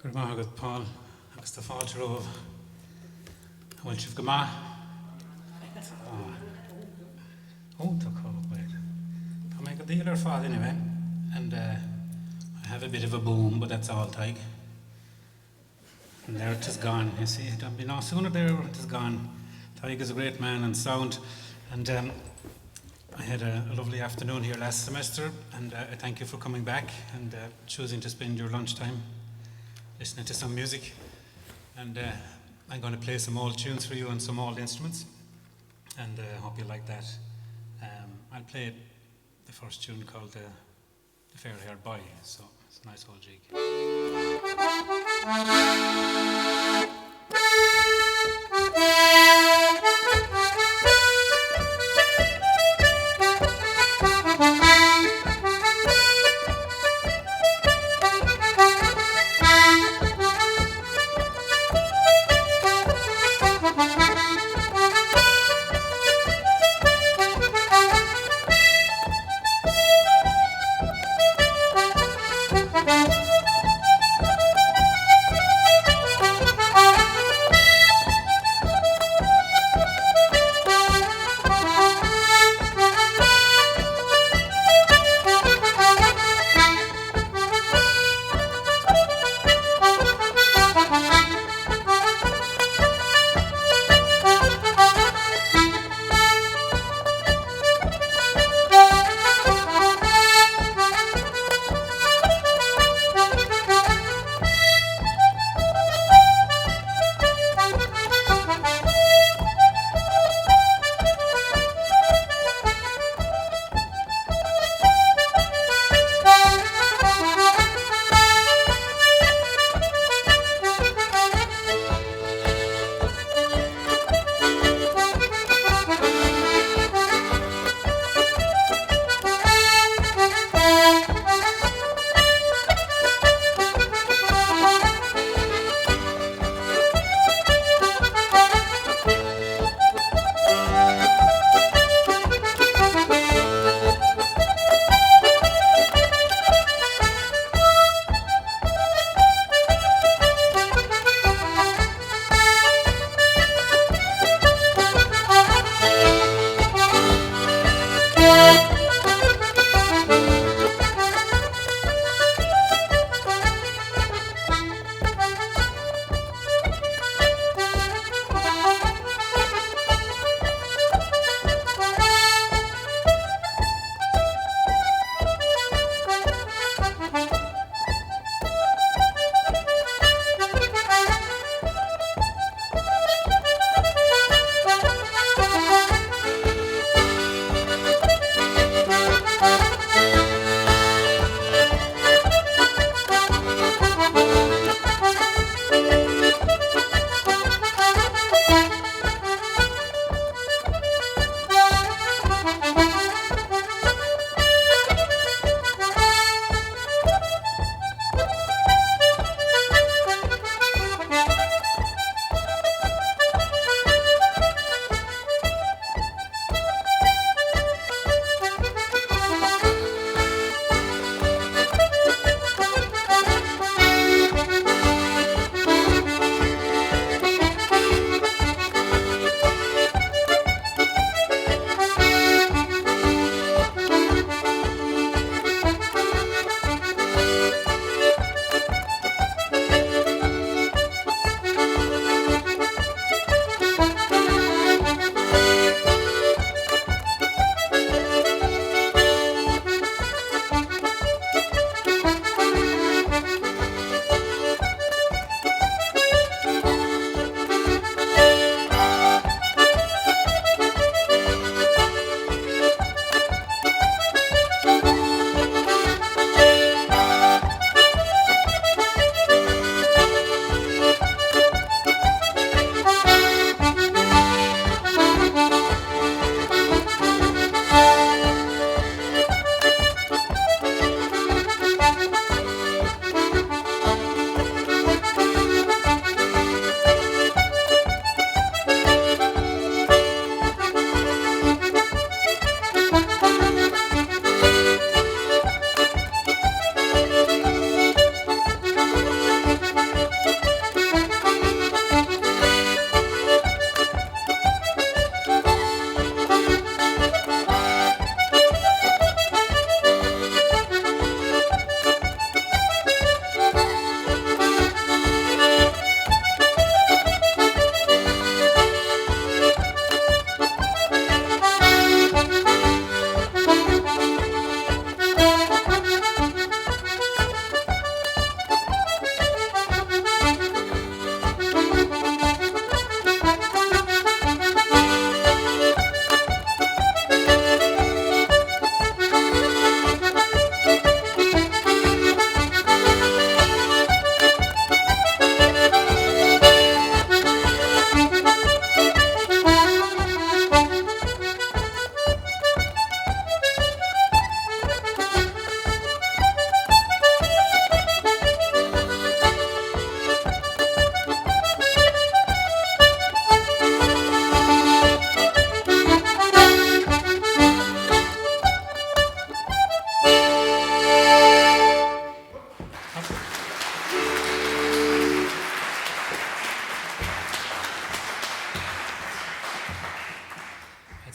Gur mágad Paul agus tá fáilte romh bhfuil sibh go maith. Ó, tá cóhfuil. Tá mé go díal ar fád anyway, and I have a bit of a boom, but that's all taig. And there it is gone, you see. Don't be no sooner there, it is gone. Taig is a great man and sound, and I had a lovely afternoon here last semester, and I thank you for coming back and choosing to spend your lunchtime listening to some music. And I'm going to play some old tunes for you on some old instruments, and I hope you like that. I'll play the first tune called The Fair Haired Boy, so it's a nice old jig.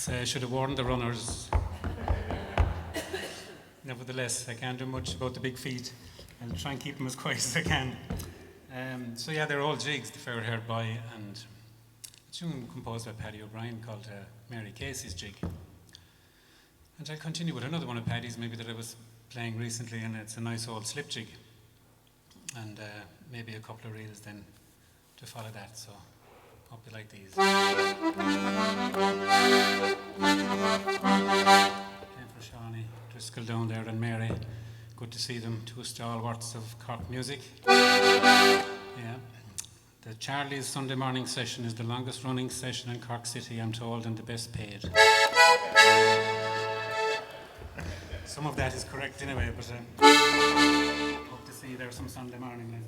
I should have warned the runners. Nevertheless, I can't do much about the big feet. I'll try and keep them as quiet as I can. So yeah, they're all jigs, The Fair-Haired Boy, and a tune composed by Paddy O'Brien called Mary Casey's Jig. And I'll continue with another one of Paddy's, maybe that I was playing recently, and it's a nice old slip jig. And maybe a couple of reels then to follow that, so hope you like these. For Shawnee Driscoll down there and Mary, good to see them, two stalwarts of Cork music. Yeah, the Charlie's Sunday morning session is the longest running session in Cork City, I'm told, and the best paid. Some of that is correct anyway, but hope to see there some Sunday morning.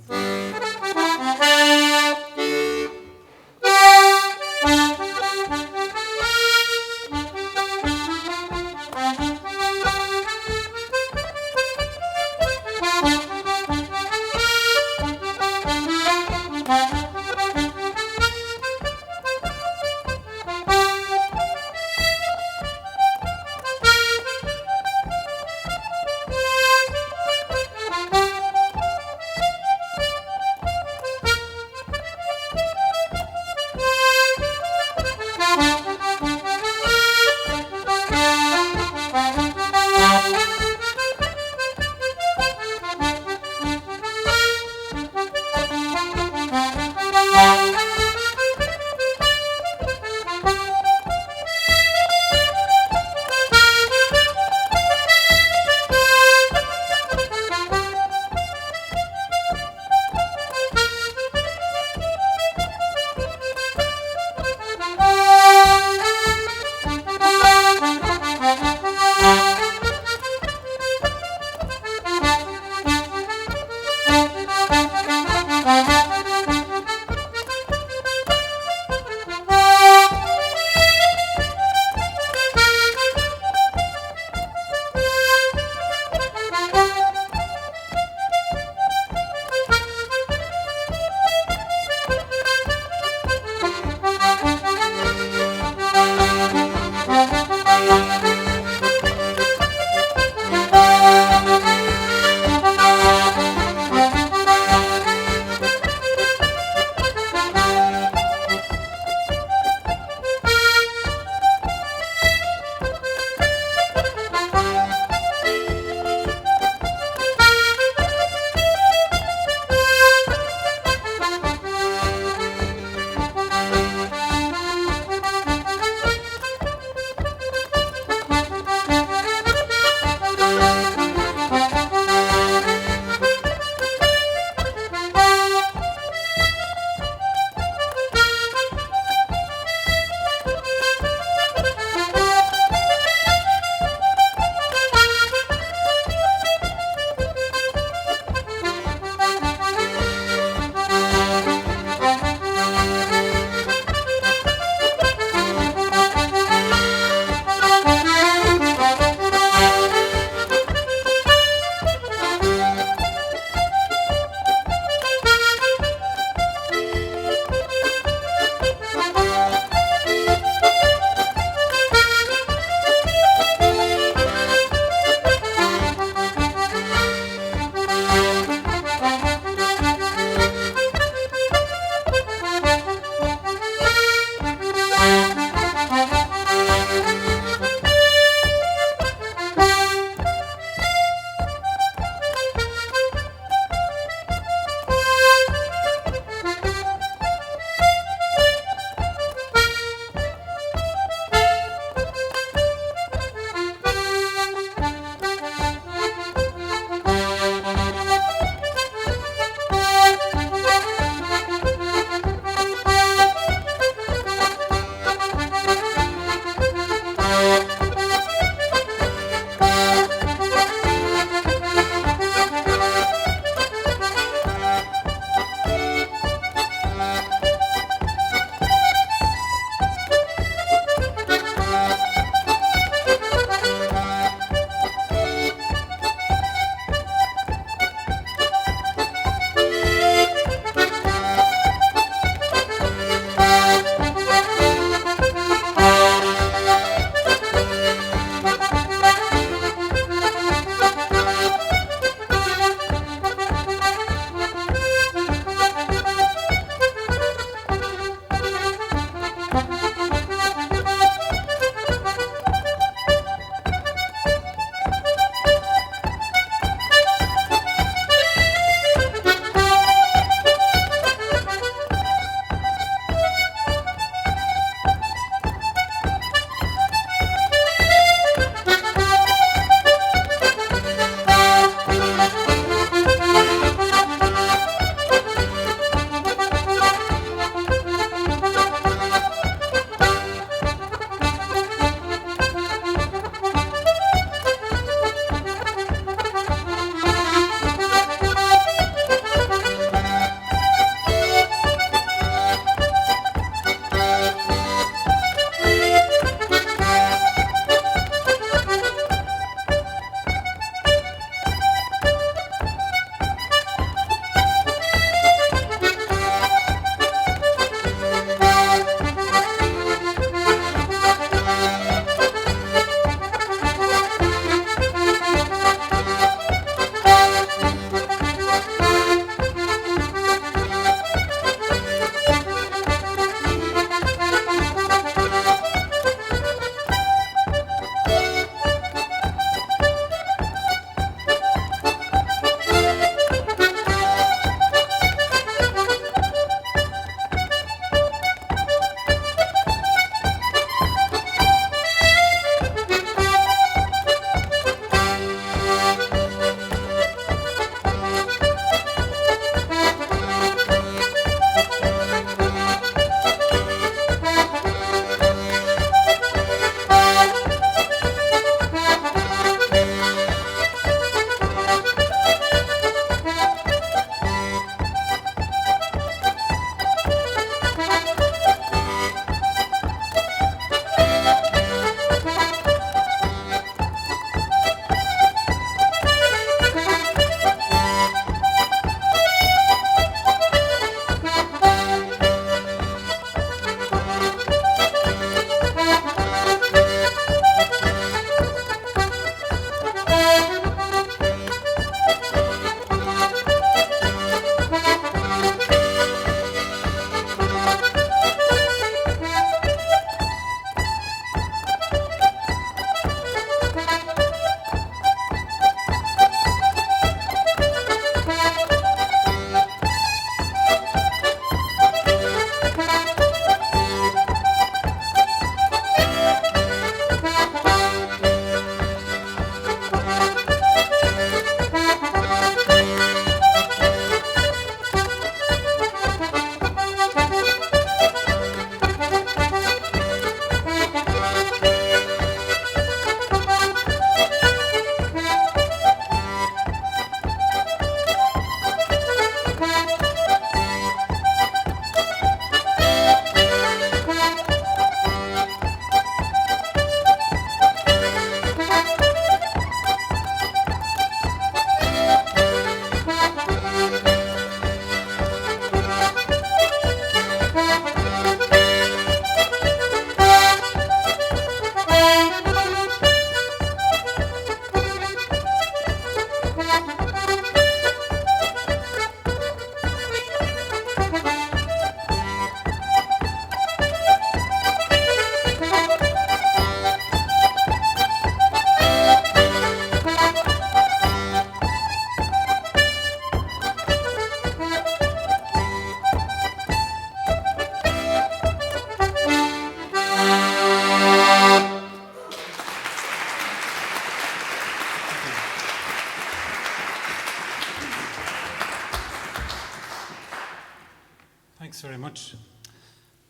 much.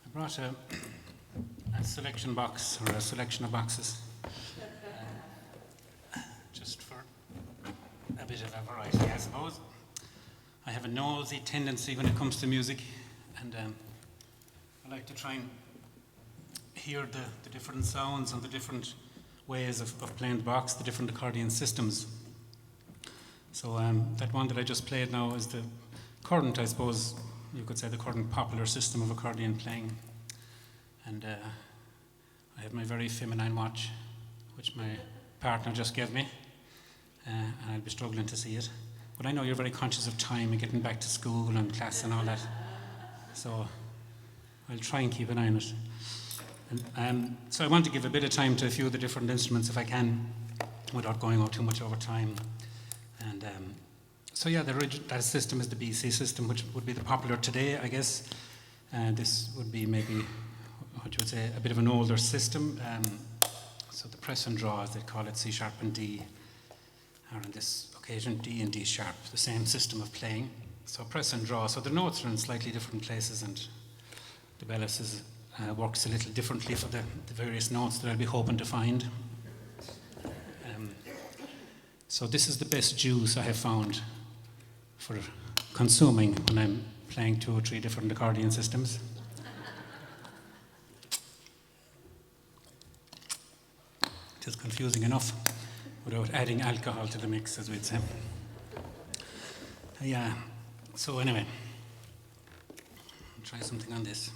I brought a selection box, or a selection of boxes, just for a bit of a variety, I suppose. I have a nosy tendency when it comes to music, and I like to try and hear the different sounds and the different ways of playing the box, the different accordion systems. So that one that I just played now is the current, I suppose you could say, the current popular system of accordion playing. And I have my very feminine watch, which my partner just gave me, and I'll be struggling to see it. But I know you're very conscious of time and getting back to school and class and all that, so I'll try and keep an eye on it. And, so I want to give a bit of time to a few of the different instruments if I can, without going on too much over time. And so yeah, that system is the BC system, which would be the popular today, I guess. This would be maybe, what you would say, a bit of an older system. So the press and draw, as they call it, C sharp and D, or on this occasion D and D sharp, the same system of playing. So press and draw, so the notes are in slightly different places, and the bellows works a little differently for the various notes that I'll be hoping to find. So this is the best juice I have found for consuming when I'm playing 2 or 3 different accordion systems. It is confusing enough without adding alcohol to the mix, as we'd say. Yeah, so anyway, I'll try something on this.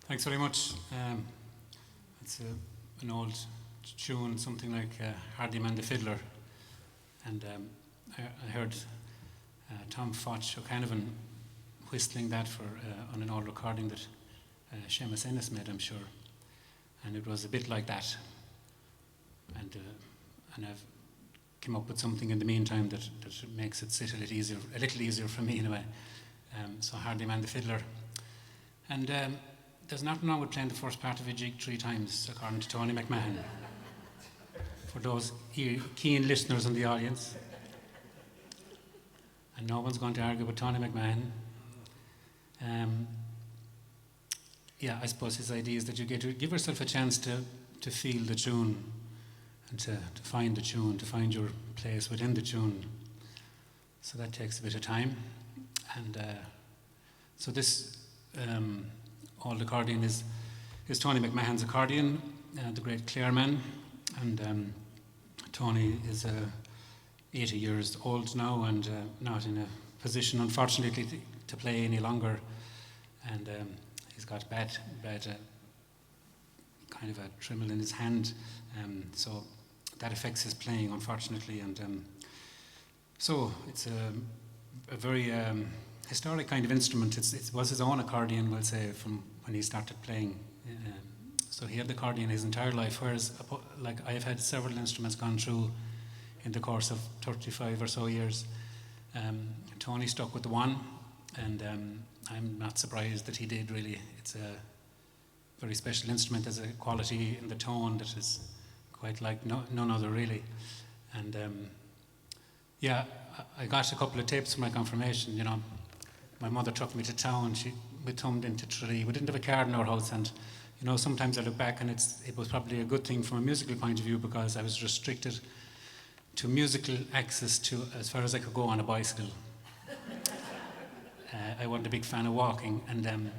Thanks very much. It's an old tune, something like Hardyman the Fiddler. And I heard Tom Foch O'Canavan whistling that for on an old recording that Seamus Ennis made, I'm sure. And it was a bit like that. And I've come up with something in the meantime that makes it sit a little easier for me anyway. So Hardyman the Fiddler. And there's nothing wrong with playing the first part of a jig 3 times, according to Tony McMahon. For those keen listeners in the audience. And no one's going to argue with Tony McMahon. Yeah, I suppose his idea is that you get to give yourself a chance to feel the tune and to find the tune, to find your place within the tune. So that takes a bit of time. And so this old accordion is Tony McMahon's accordion, the great Clareman. And Tony is 80 years old now and not in a position, unfortunately, to play any longer. And he's got bad kind of a tremble in his hand. So that affects his playing, unfortunately. And so it's a very historic kind of instrument. It was his own accordion, we'll say, from when he started playing. So he had the accordion his entire life, whereas like I've had several instruments gone through in the course of 35 or so years. Tony stuck with the one, and I'm not surprised that he did, really. It's a very special instrument. There's a quality in the tone that is quite like none other, really. And yeah, I got a couple of tapes for my confirmation, you know. My mother took me to town. We thumbed into Tralee. We didn't have a car in our house, and you know, sometimes I look back and it was probably a good thing from a musical point of view, because I was restricted to musical access to as far as I could go on a bicycle. I wasn't a big fan of walking, and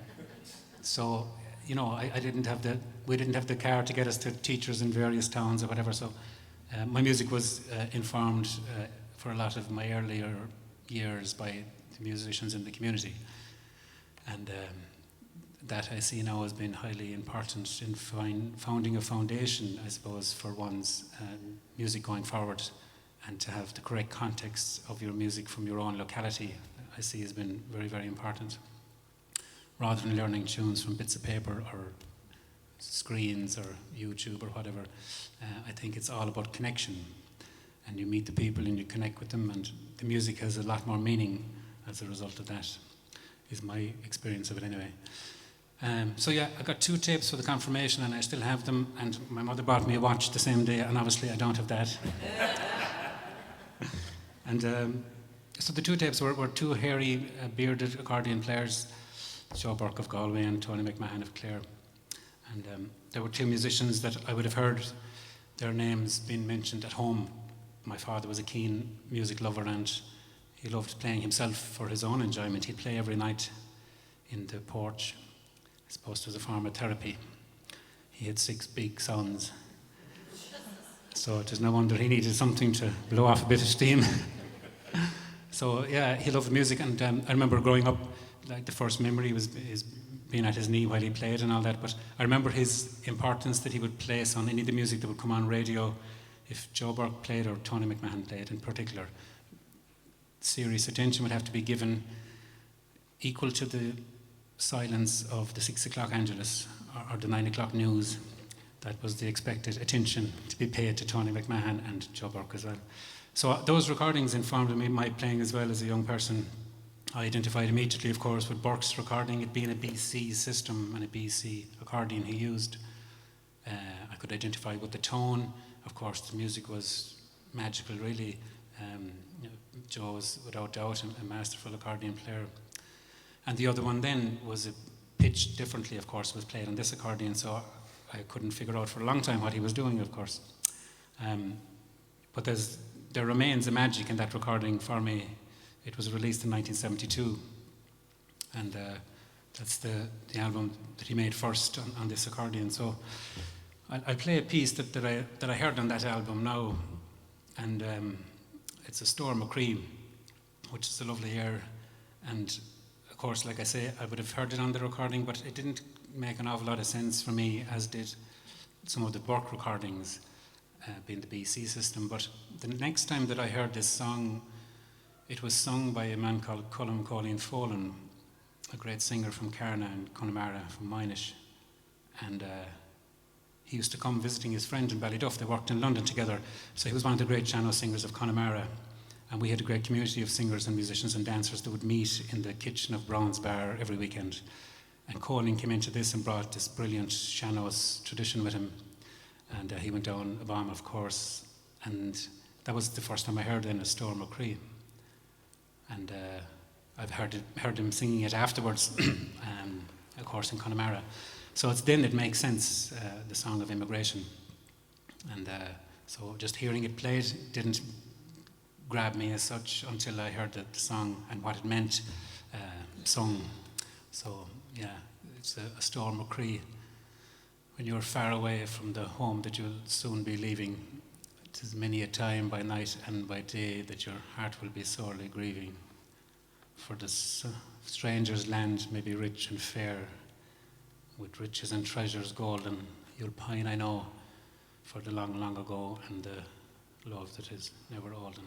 so you know, we didn't have the car to get us to teachers in various towns or whatever. So my music was informed for a lot of my earlier years by the musicians in the community, and that I see now has been highly important in founding a foundation, I suppose, for one's music going forward, and to have the correct context of your music from your own locality, I see has been very, very important. Rather than learning tunes from bits of paper or screens or YouTube or whatever, I think it's all about connection. And you meet the people and you connect with them, and the music has a lot more meaning as a result of that, is my experience of it anyway. So yeah, I got 2 tapes for the confirmation, and I still have them, and my mother bought me a watch the same day, and obviously I don't have that. And so the 2 tapes were 2 hairy, bearded accordion players, Joe Burke of Galway and Tony McMahon of Clare. And there were 2 musicians that I would have heard their names being mentioned at home. My father was a keen music lover, and he loved playing himself for his own enjoyment. He'd play every night in the porch. I suppose it was a form of therapy. He had 6 big sons. So it is no wonder he needed something to blow off a bit of steam. So yeah, he loved music, and I remember growing up, like the first memory was being at his knee while he played and all that, but I remember his importance that he would place on any of the music that would come on radio. If Joe Burke played or Tony McMahon played in particular, serious attention would have to be given, equal to the silence of the 6 o'clock Angelus or the 9 o'clock news. That was the expected attention to be paid to Tony McMahon and Joe Burke as well. So those recordings informed me my playing as well as a young person. I identified immediately, of course, with Burke's recording, it being a BC system and a BC accordion he used. I could identify with the tone. Of course, the music was magical, really. You know, Joe was without doubt a masterful accordion player. And the other one then was pitched differently, of course, was played on this accordion, so I couldn't figure out for a long time what he was doing, of course. But there remains a magic in that recording for me. It was released in 1972, and that's the album that he made first on this accordion. So I'll play a piece that I heard on that album now, and it's a Storm O'Cree, which is a lovely air. And of course, like I say, I would have heard it on the recording, but it didn't make an awful lot of sense for me, as did some of the Burke recordings, being the BC system. But the next time that I heard this song, it was sung by a man called Colm Colleen Folan, a great singer from Carna and Connemara, from Moynish. And he used to come visiting his friend in Ballyduff. They worked in London together. So he was one of the great Shannon singers of Connemara. And we had a great community of singers and musicians and dancers that would meet in the kitchen of Brown's Bar every weekend. And Colin came into this and brought this brilliant Shannos tradition with him. And he went down a bomb, of course. And that was the first time I heard then a Storm O'Cree. And I've heard him singing it afterwards, of course, in Connemara. So it makes sense, the song of immigration. And so just hearing it played didn't grab me as such until I heard the song and what it meant sung. So yeah, it's a Storm O'Cree. When you're far away from the home that you'll soon be leaving, 'tis many a time by night and by day that your heart will be sorely grieving. For the stranger's land may be rich and fair, with riches and treasures golden. You'll pine, I know, for the long, long ago and the love that is never olden.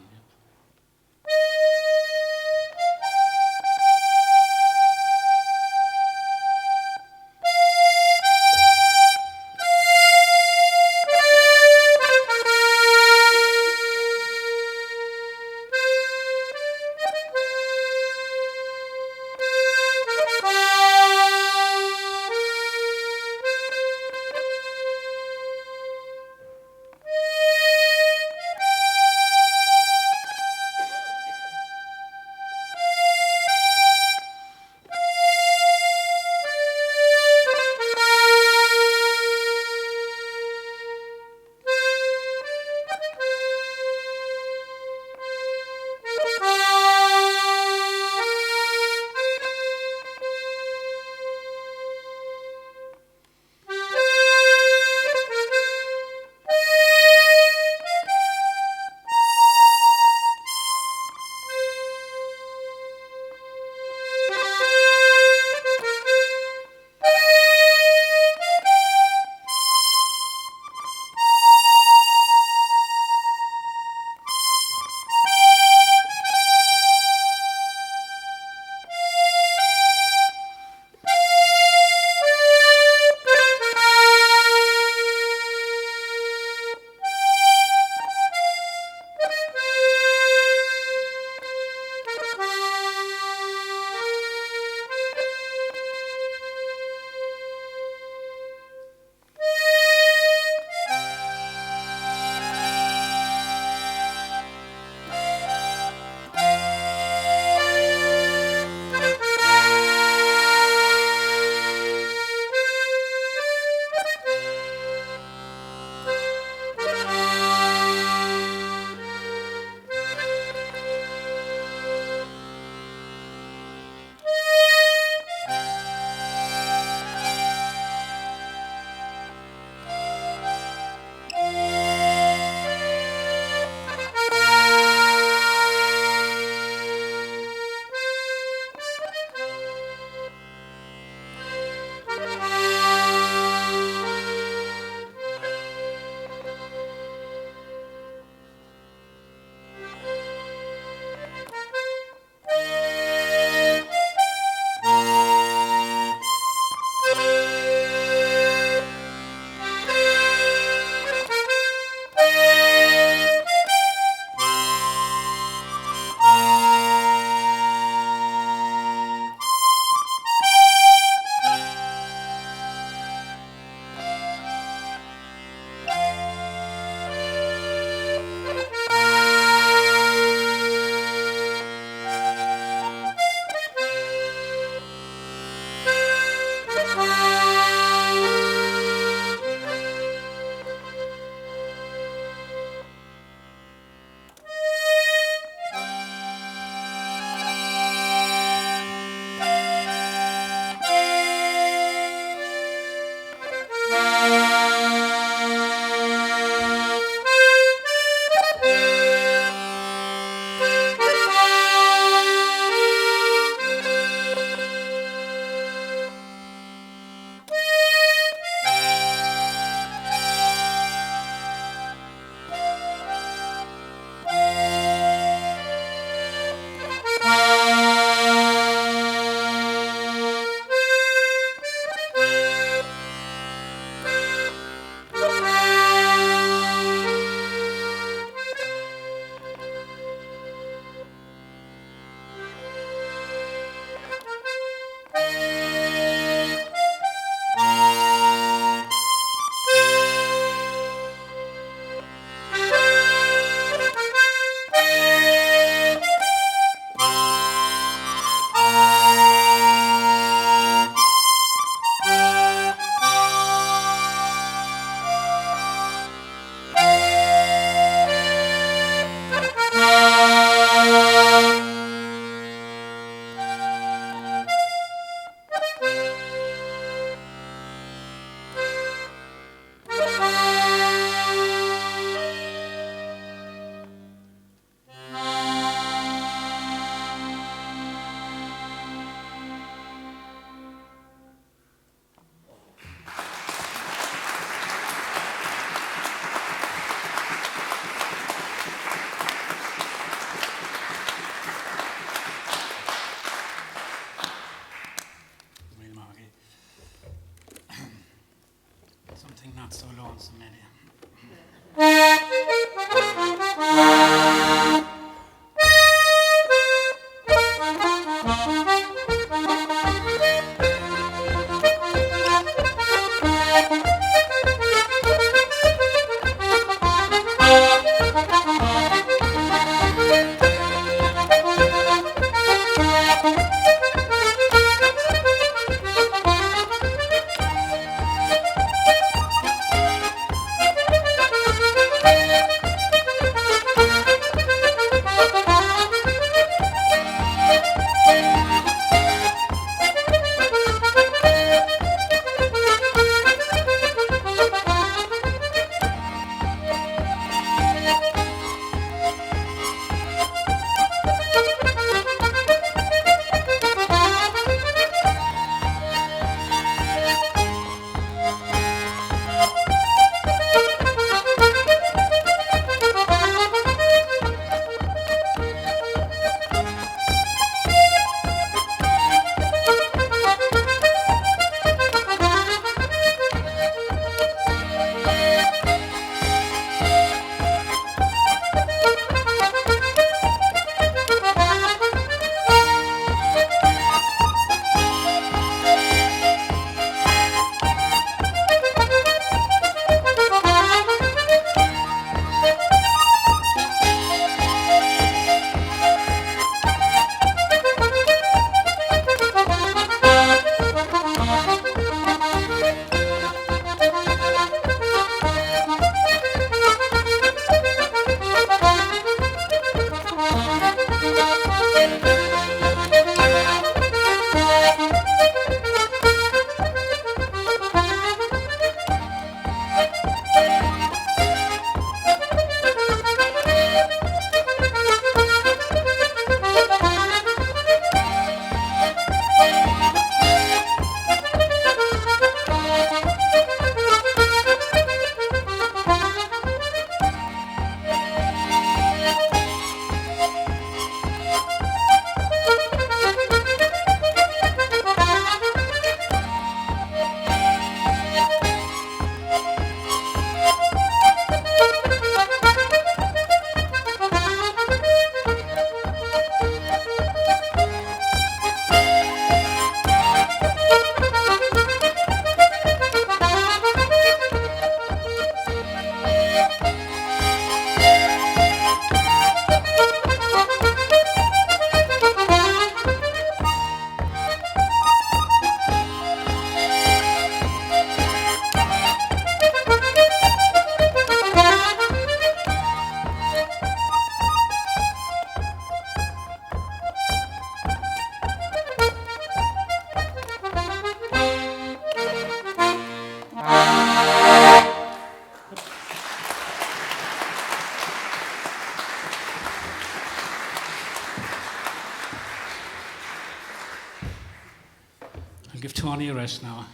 I'll give Tony a rest now.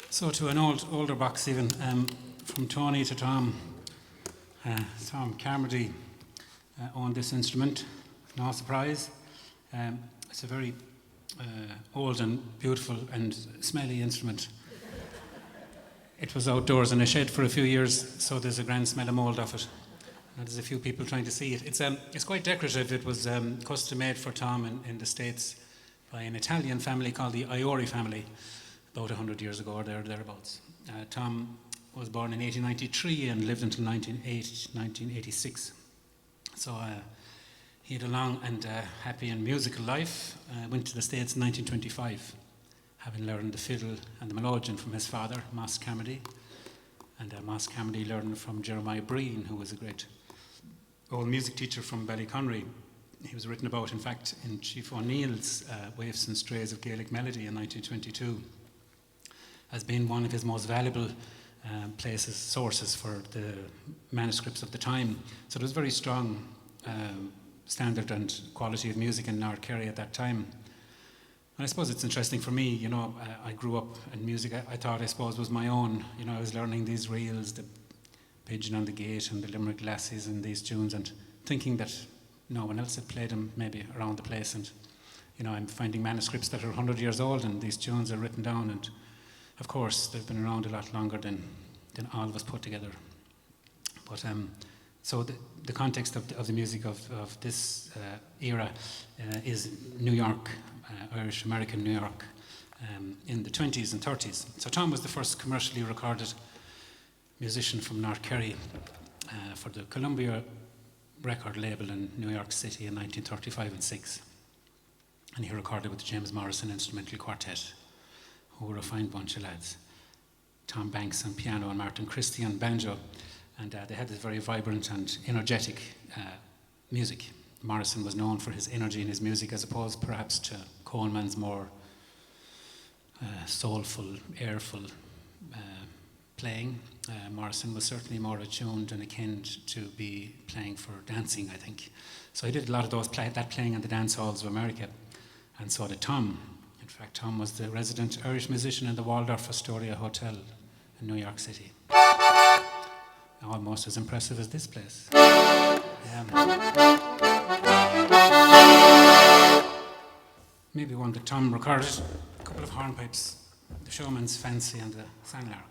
So to an older box even, from Tony to Tom. Tom Carmody owned this instrument, no surprise. It's a very old and beautiful and smelly instrument. It was outdoors in a shed for a few years, so there's a grand smell of mould off it. And there's a few people trying to see it. It's quite decorative. It was custom made for Tom in the States by an Italian family called the Iori family, about 100 years ago or thereabouts. Tom was born in 1893 and lived until 1986. So he had a long and happy and musical life. Went to the States in 1925, having learned the fiddle and the melodeon from his father, Moss Carmody. And Moss Carmody learned from Jeremiah Breen, who was a great old music teacher from Ballyconry. He was written about, in fact, in Chief O'Neill's Waifs and Strays of Gaelic Melody in 1922, as being one of his most valuable sources for the manuscripts of the time. So there was very strong standard and quality of music in North Kerry at that time. And I suppose it's interesting for me, you know, I grew up in music, I thought, I suppose, was my own. You know, I was learning these reels, the Pigeon on the Gate and the Limerick Lassies and these tunes, and thinking that no one else had played them maybe around the place. And, you know, I'm finding manuscripts that are 100 years old and these tunes are written down, and of course they've been around a lot longer than all of us put together. But so the context of the music of this era is New York, Irish-American New York, in the 20s and 30s. So Tom was the first commercially recorded musician from North Kerry for the Columbia record label in New York City in 1935 and 6. And he recorded with the James Morrison Instrumental Quartet, who were a fine bunch of lads. Tom Banks on piano and Martin Christie on banjo. And they had this very vibrant and energetic music. Morrison was known for his energy in his music, as opposed perhaps to Coleman's more soulful, airful playing. Morrison was certainly more attuned and akin to be playing for dancing, I think. So he did a lot of that playing in the dance halls of America, and so did Tom. In fact, Tom was the resident Irish musician in the Waldorf Astoria Hotel in New York City. Almost as impressive as this place. Maybe one that Tom recorded, a couple of hornpipes, the Showman's Fancy and the Sanglark.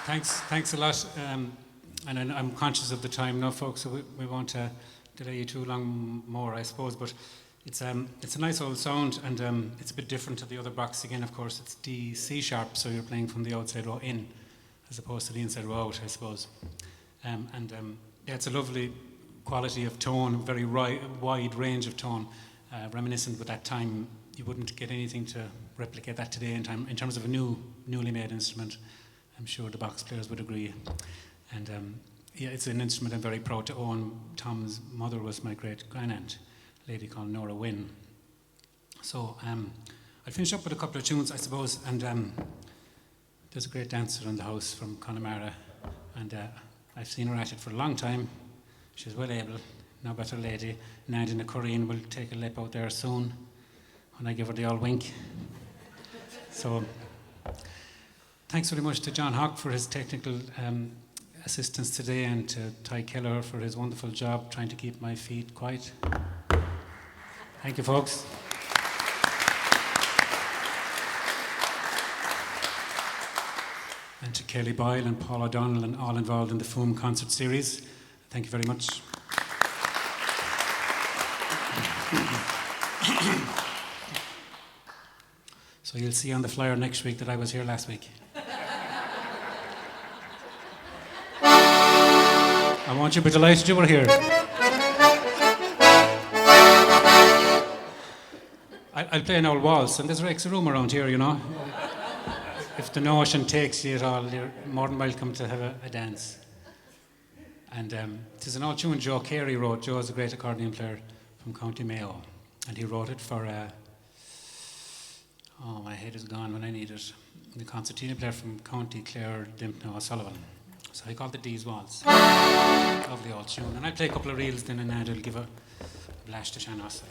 Thanks a lot. And I'm conscious of the time now, folks, so we won't delay you too long more, I suppose. But it's a nice old sound, and it's a bit different to the other box. Again, of course, it's D C sharp, so you're playing from the outside row in, as opposed to the inside row out, I suppose. Yeah, it's a lovely quality of tone, very wide range of tone, reminiscent with that time. You wouldn't get anything to replicate that today in terms of a newly made instrument. I'm sure the box players would agree. And yeah, it's an instrument I'm very proud to own. Tom's mother was my great-grandaunt, a lady called Nora Wynne. So I'll finish up with a couple of tunes, I suppose, and there's a great dancer in the house from Connemara, and I've seen her at it for a long time. She's well able, no better lady. Nadine Corrine will take a lip out there soon when I give her the old wink. So thanks very much to John Hawke for his technical assistance today, and to Ty Keller for his wonderful job trying to keep my feet quiet. Thank you, folks. And to Kelly Boyle and Paul O'Donnell and all involved in the FUAIM concert series. Thank you very much. So you'll see on the flyer next week that I was here last week. I want you to be delighted you were here. I'll play an old waltz, and there's extra room around here, you know. If the notion takes you at all, you're more than welcome to have a dance. And it is an old tune Joe Carey wrote. Joe is a great accordion player from County Mayo, and he wrote it for, oh, my head is gone when I need it, the concertina player from County Clare, Dimpno, O'Sullivan. So he called it Dee's Waltz. Lovely old tune. And I'll play a couple of reels then, and I'll give a blast to Shannos.